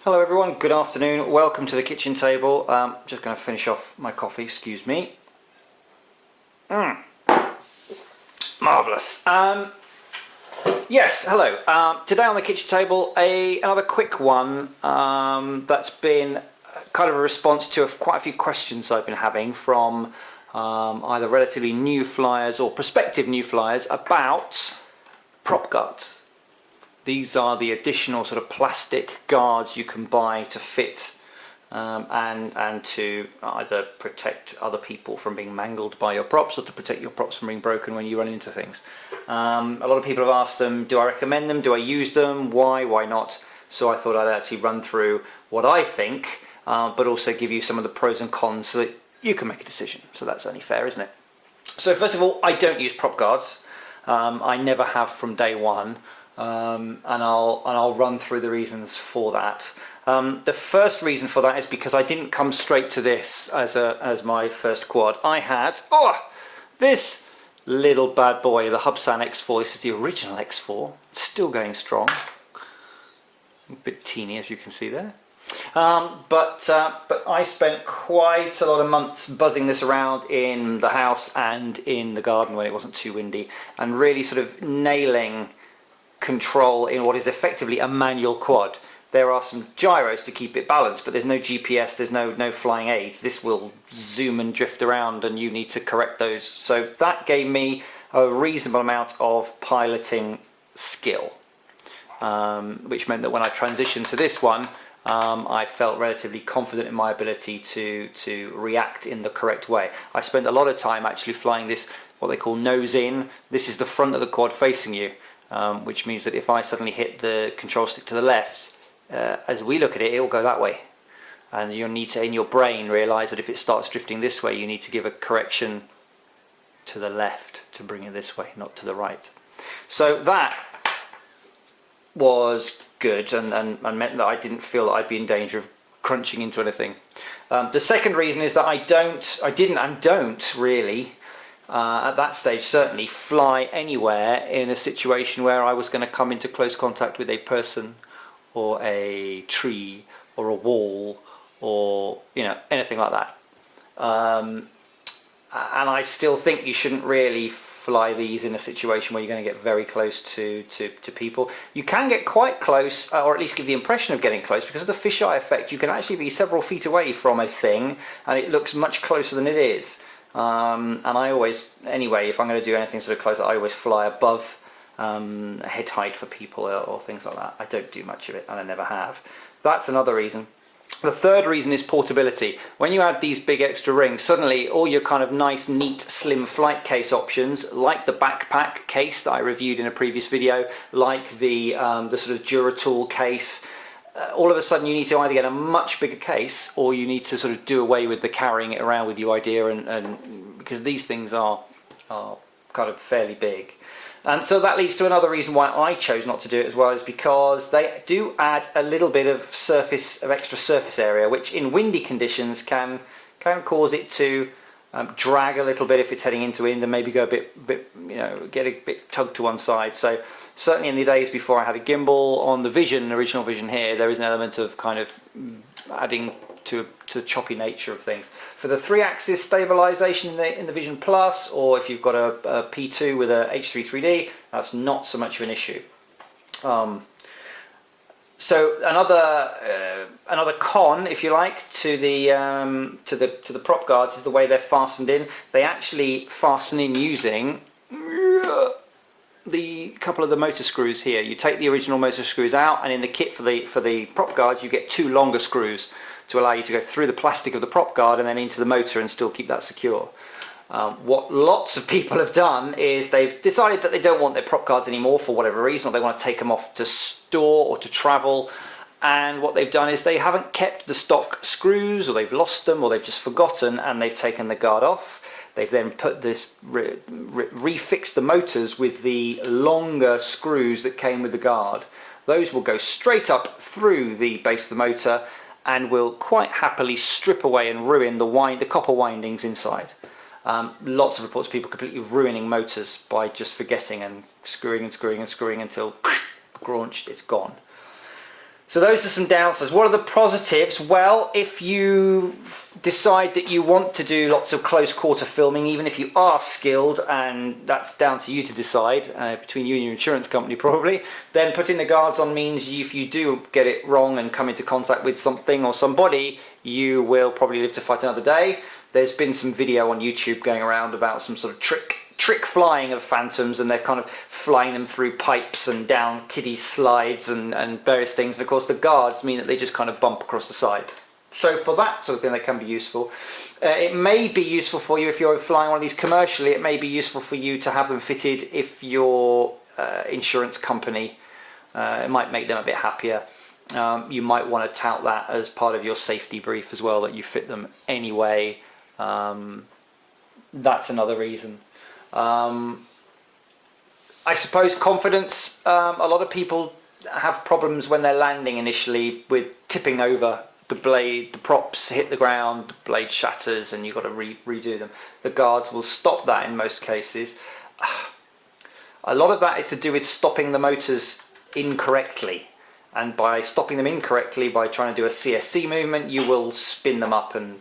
Hello everyone, good afternoon, welcome to the kitchen table. Just going to finish off my coffee, excuse me. Marvellous. Yes, hello. Today on the kitchen table, another quick one that's been kind of a response to quite a few questions I've been having from either relatively new flyers or prospective new flyers about prop guards. These are the additional sort of plastic guards you can buy to fit and to either protect other people from being mangled by your props or to protect your props from being broken when you run into things. A lot of people have asked them, do I recommend them, do I use them, why not? So I thought I'd actually run through what I think, but also give you some of the pros and cons so that you can make a decision. So that's only fair, isn't it? So first of all, I don't use prop guards. I never have from day one. And I'll run through the reasons for that. The first reason for that is because I didn't come straight to this as my first quad. I had this little bad boy, the Hubsan X4. This is the original X4, still going strong. A bit teeny, as you can see there. But I spent quite a lot of months buzzing this around in the house and in the garden when it wasn't too windy, and really sort of nailing control in what is effectively a manual quad. There are some gyros to keep it balanced, but there's no GPS, there's no flying aids. This will zoom and drift around and you need to correct those. So that gave me a reasonable amount of piloting skill, which meant that when I transitioned to this one, I felt relatively confident in my ability to react in the correct way. I spent a lot of time actually flying this, what they call nose in. This is the front of the quad facing you. Which means that if I suddenly hit the control stick to the left, as we look at it, it will go that way. And you'll need to, in your brain, realise that if it starts drifting this way, you need to give a correction to the left to bring it this way, not to the right. So that was good and meant that I didn't feel that I'd be in danger of crunching into anything. The second reason is that I didn't and don't really at that stage certainly fly anywhere in a situation where I was going to come into close contact with a person or a tree or a wall or anything like that. And I still think you shouldn't really fly these in a situation where you're going to get very close to people. You can get quite close, or at least give the impression of getting close, because of the fisheye effect. You can actually be several feet away from a thing and it looks much closer than it is. And I always, anyway, if I'm going to do anything sort of close, I always fly above head height for people or things like that. I don't do much of it, and I never have. That's another reason. The third reason is portability. When you add these big extra rings, suddenly all your kind of nice, neat, slim flight case options, like the backpack case that I reviewed in a previous video, like the sort of Duratool case, all of a sudden you need to either get a much bigger case or you need to sort of do away with the carrying it around with you idea, and because these things are kind of fairly big. And so that leads to another reason why I chose not to do it as well, is because they do add a little bit of extra surface area, which in windy conditions can cause it to drag a little bit if it's heading into wind, and maybe go a bit get a bit tugged to one side. So certainly in the days before I had a gimbal on the original Vision here, there is an element of kind of adding to the choppy nature of things. For the 3-axis stabilization in the Vision Plus, or if you've got a P2 with a H3 3D, that's not so much of an issue. So another con, if you like, to the prop guards is the way they're fastened in. They actually fasten in using the couple of the motor screws here. You take the original motor screws out, and in the kit for the prop guards you get 2 longer screws to allow you to go through the plastic of the prop guard and then into the motor and still keep that secure. What lots of people have done is they've decided that they don't want their prop guards anymore for whatever reason, or they want to take them off to store or to travel, and what they've done is they haven't kept the stock screws, or they've lost them, or they've just forgotten, and they've taken the guard off. They've then put this, refixed the motors with the longer screws that came with the guard. Those will go straight up through the base of the motor and will quite happily strip away and ruin the copper windings inside. Lots of reports of people completely ruining motors by just forgetting and screwing and screwing and screwing until graunched, it's gone. So those are some downsides. What are the positives? Well, if you decide that you want to do lots of close quarter filming, even if you are skilled, and that's down to you to decide, between you and your insurance company probably, then putting the guards on means if you do get it wrong and come into contact with something or somebody, you will probably live to fight another day. There's been some video on YouTube going around about some sort of trick flying of Phantoms, and they're kind of flying them through pipes and down kiddie slides and various things, and of course the guards mean that they just kind of bump across the sides. So for that sort of thing they can be useful. It may be useful for you if you're flying one of these commercially. It may be useful for you to have them fitted if your insurance company, it might make them a bit happier. You might want to tout that as part of your safety brief as well, that you fit them anyway. That's another reason. I suppose confidence. A lot of people have problems when they're landing initially with tipping over. The blade, the props hit the ground, the blade shatters, and you've got to redo them. The guards will stop that in most cases. A lot of that is to do with stopping the motors incorrectly, and by stopping them incorrectly, by trying to do a CSC movement, you will spin them up and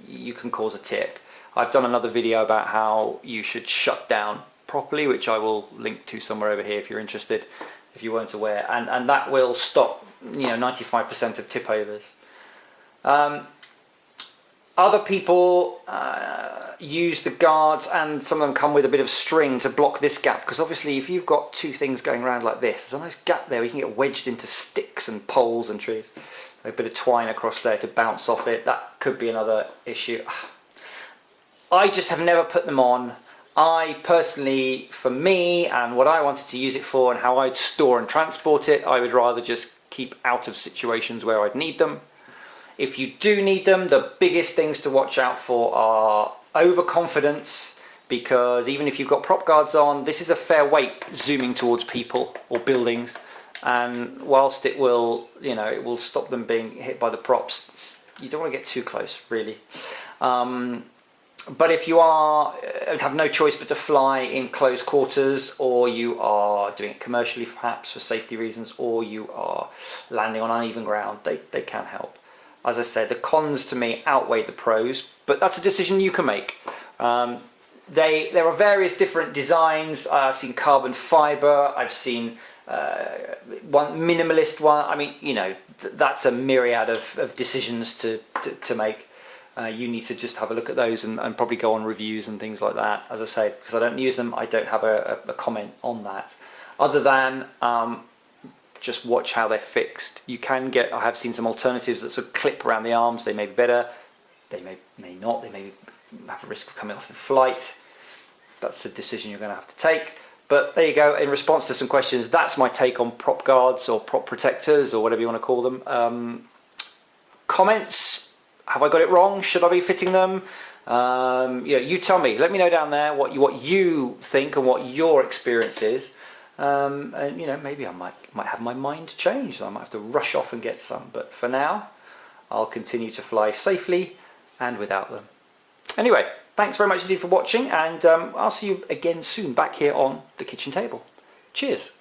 you can cause a tip. I've done another video about how you should shut down properly, which I will link to somewhere over here if you're interested, if you weren't aware, and that will stop 95% of tip overs. Other people use the guards, and some of them come with a bit of string to block this gap, because obviously if you've got two things going around like this, there's a nice gap there where you can get wedged into sticks and poles and trees. A bit of twine across there to bounce off it. That could be another issue. I just have never put them on. I personally, for me and what I wanted to use it for and how I'd store and transport it, I would rather just keep out of situations where I'd need them. If you do need them, the biggest things to watch out for are overconfidence, because even if you've got prop guards on, this is a fair weight zooming towards people or buildings, and whilst it will, it will stop them being hit by the props, you don't want to get too close, really. But if you have no choice but to fly in close quarters, or you are doing it commercially perhaps for safety reasons, or you are landing on uneven ground, they can help. As I said, the cons to me outweigh the pros, but that's a decision you can make. There are various different designs. I've seen carbon fiber, I've seen one minimalist one. I mean, that's a myriad of decisions to make. You need to just have a look at those and probably go on reviews and things like that. As I say, because I don't use them, I don't have a comment on that. Other than just watch how they're fixed. You can get, I have seen some alternatives that sort of clip around the arms. They may be better, they may not, they may have a risk of coming off in flight. That's a decision you're going to have to take. But there you go, in response to some questions, that's my take on prop guards or prop protectors or whatever you want to call them. Comments? Have I got it wrong? Should I be fitting them? You tell me. Let me know down there what you think and what your experience is. And maybe I might have my mind changed. I might have to rush off and get some. But for now, I'll continue to fly safely and without them. Anyway, thanks very much indeed for watching, and I'll see you again soon back here on the kitchen table. Cheers.